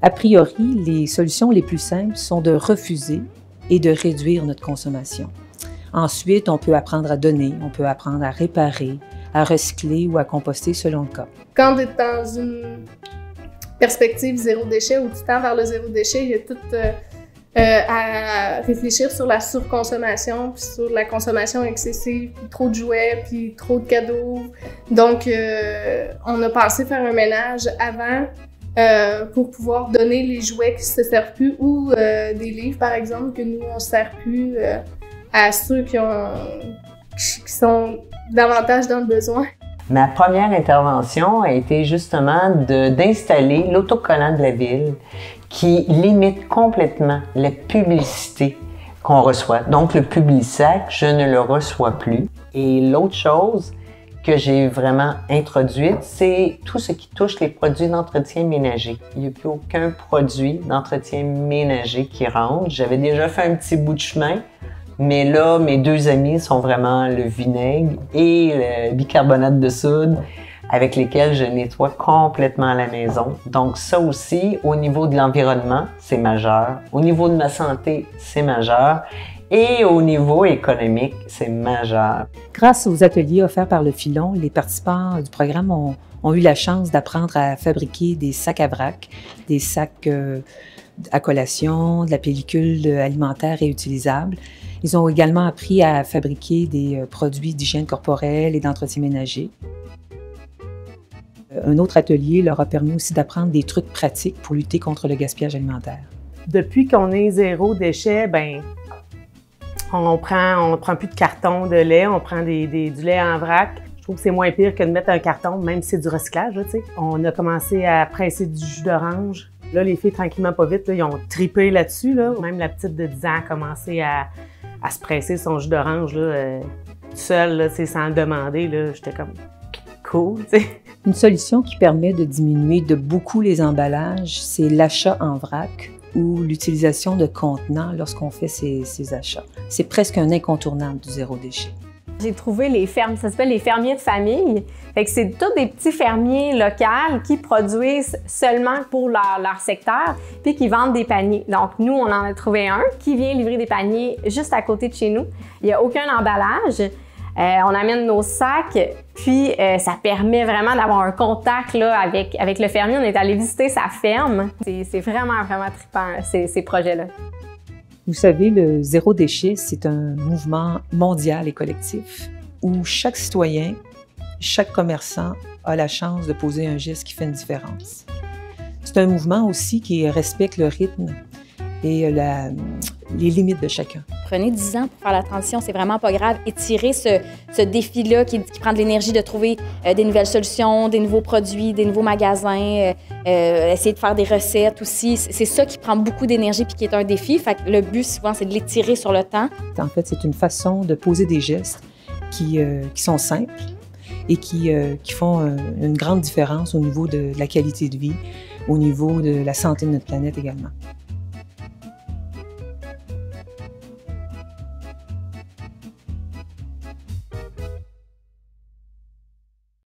A priori, les solutions les plus simples sont de refuser et de réduire notre consommation. Ensuite, on peut apprendre à donner, on peut apprendre à réparer, à recycler ou à composter selon le cas. Quand tu es dans une perspective zéro déchet ou tu tends vers le zéro déchet, il y a tout à réfléchir sur la surconsommation, puis sur la consommation excessive, puis trop de jouets, puis trop de cadeaux. Donc, on a pensé faire un ménage avant pour pouvoir donner les jouets qui ne se servent plus ou des livres, par exemple, que nous, on ne sert plus à ceux qui sont davantage dans le besoin. Ma première intervention a été justement d'installer l'autocollant de la ville qui limite complètement la publicité qu'on reçoit. Donc, le Publisac, je ne le reçois plus. Et l'autre chose que j'ai vraiment introduite, c'est tout ce qui touche les produits d'entretien ménager. Il n'y a plus aucun produit d'entretien ménager qui rentre. J'avais déjà fait un petit bout de chemin, mais là, mes deux amis sont vraiment le vinaigre et le bicarbonate de soude avec lesquels je nettoie complètement la maison. Donc ça aussi, au niveau de l'environnement, c'est majeur. Au niveau de ma santé, c'est majeur. Et au niveau économique, c'est majeur. Grâce aux ateliers offerts par le Filon, les participants du programme ont eu la chance d'apprendre à fabriquer des sacs à vrac, des sacs à collation, de la pellicule alimentaire réutilisable. Ils ont également appris à fabriquer des produits d'hygiène corporelle et d'entretien ménager. Un autre atelier leur a permis aussi d'apprendre des trucs pratiques pour lutter contre le gaspillage alimentaire. Depuis qu'on est zéro déchet, on prend plus de carton de lait, on prend du lait en vrac. Je trouve que c'est moins pire que de mettre un carton, même si c'est du recyclage. Là, on a commencé à presser du jus d'orange. Là, les filles, tranquillement, pas vite, là, ils ont tripé là-dessus. Là. Même la petite de 10 ans a commencé à se presser son jus d'orange toute seule, là, sans le demander. J'étais comme cool. T'sais. Une solution qui permet de diminuer de beaucoup les emballages, c'est l'achat en vrac ou l'utilisation de contenants lorsqu'on fait ces achats. C'est presque un incontournable du zéro déchet. J'ai trouvé les fermes, ça s'appelle les fermiers de famille. Fait que c'est tous des petits fermiers locaux qui produisent seulement pour leur secteur puis qui vendent des paniers. Donc nous, on en a trouvé un qui vient livrer des paniers juste à côté de chez nous. Il n'y a aucun emballage. On amène nos sacs, puis ça permet vraiment d'avoir un contact là, avec le fermier. On est allé visiter sa ferme. C'est vraiment, vraiment trippant, ces projets-là. Vous savez, le zéro déchet, c'est un mouvement mondial et collectif où chaque citoyen, chaque commerçant a la chance de poser un geste qui fait une différence. C'est un mouvement aussi qui respecte le rythme et les limites de chacun. Prenez 10 ans pour faire la transition, c'est vraiment pas grave. Étirez ce défi-là qui prend de l'énergie de trouver des nouvelles solutions, des nouveaux produits, des nouveaux magasins, essayer de faire des recettes aussi. C'est ça qui prend beaucoup d'énergie puis qui est un défi. Fait que le but, souvent, c'est de l'étirer sur le temps. En fait, c'est une façon de poser des gestes qui sont simples et qui font une grande différence au niveau de la qualité de vie, au niveau de la santé de notre planète également.